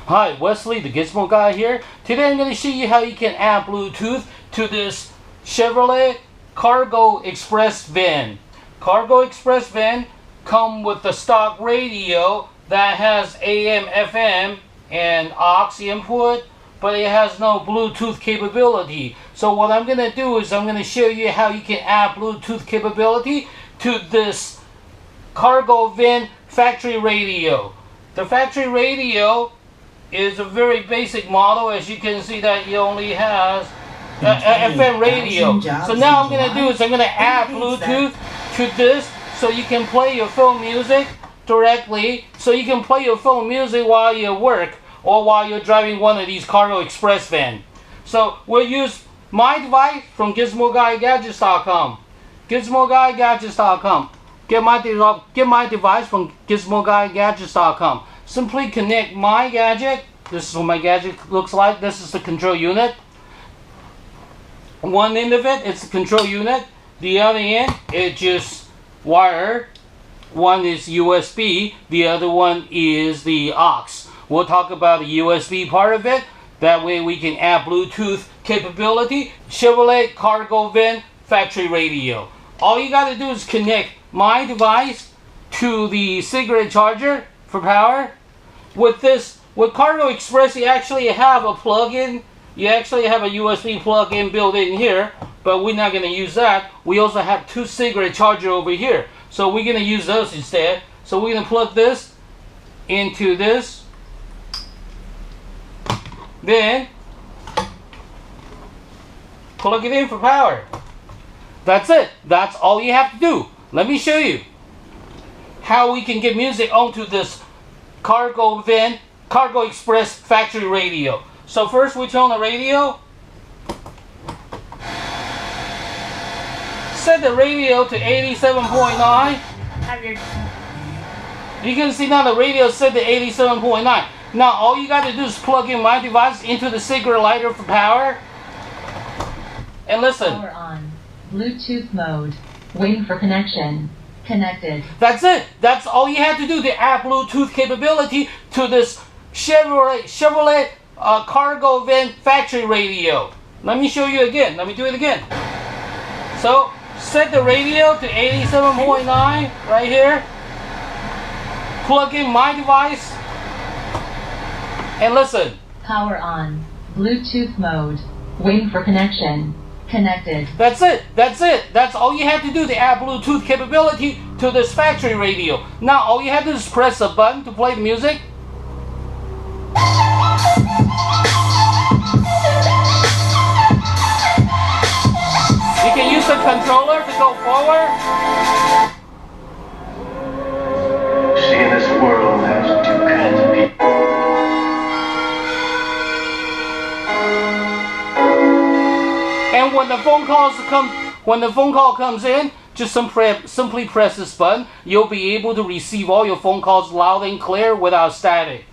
Hi, Wesley, the Gizmo Guy here. Today I'm going to show you how you can add Bluetooth to this Chevrolet Cargo Express van. Cargo Express van come with the stock radio that has AM, FM, and aux input, but it has no Bluetooth capability. So what I'm going to do is I'm going to show you how you can add Bluetooth capability to this cargo van factory radio. The factory radio is a very basic model. As you can see that it only has FM radio. So now I'm going to do is I'm going to add Bluetooth to this so you can play your phone music directly. So you can play your phone music while you work or while you're driving one of these Cargo Express van. So we'll use my device from GizmoGuyGadgets.com. GizmoGuyGadgets.com. Get my device from GizmoGuyGadgets.com. Simply connect my gadget. This is what my gadget looks like. This is the control unit. One end of it is the control unit. The other end is just wire. One is USB. The other one is the aux. We'll talk about the USB part of it. That way we can add Bluetooth capability. Chevrolet Cargo Van Factory Radio. All you got to do is connect my device to the cigarette charger for power. With Cargo Express, you actually have a plug-in. You actually have a USB plug-in built in here, but we're not going to use that. We also have two cigarette chargers over here, so we're going to use those instead. So we're going to plug this into this. Then plug it in for power. That's it. That's all you have to do. Let me show you how we can get music onto this Cargo Express factory radio. So first we turn on the radio. Set the radio to 87.9. You can see now the radio is set to 87.9. Now all you got to do is plug in my device into the cigarette lighter for power. And listen. Power on. Bluetooth mode. Waiting for connection. Connected. That's it. That's all you have to do to add Bluetooth capability to this Chevrolet Cargo Van factory radio. Let me show you again. Let me do it again. So set the radio to 87.9 right here. Plug in my device and listen. Power on. Bluetooth mode. Waiting for connection. Connected. That's it. That's it. That's all you have to do to add Bluetooth capability to this factory radio. Now all you have to do is press a button to play the music. You can use the controller to go forward. See, this world has two kinds of people. And when the phone call comes in, just simply press this button. You'll be able to receive all your phone calls loud and clear without static.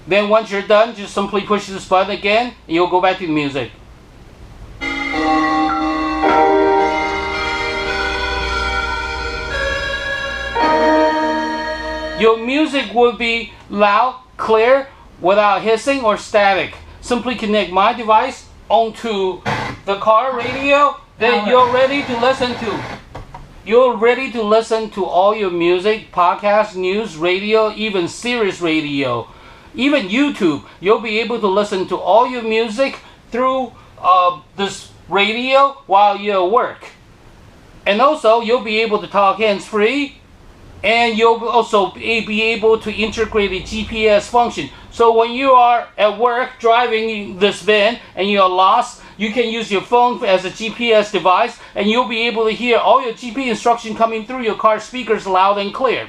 Then once you're done, just simply push this button again, and you'll go back to the music. Your music will be loud, clear, without hissing or static. Simply connect my device onto the car radio, then you're ready to listen to. You're ready to listen to all your music, podcast, news, radio, even Sirius radio, even YouTube. You'll be able to listen to all your music through this radio while you're at work. And also, you'll be able to talk hands-free, and you'll also be able to integrate a GPS function. So when you are at work driving this van and you're lost, you can use your phone as a GPS device, and you'll be able to hear all your GPS instruction coming through your car speakers loud and clear.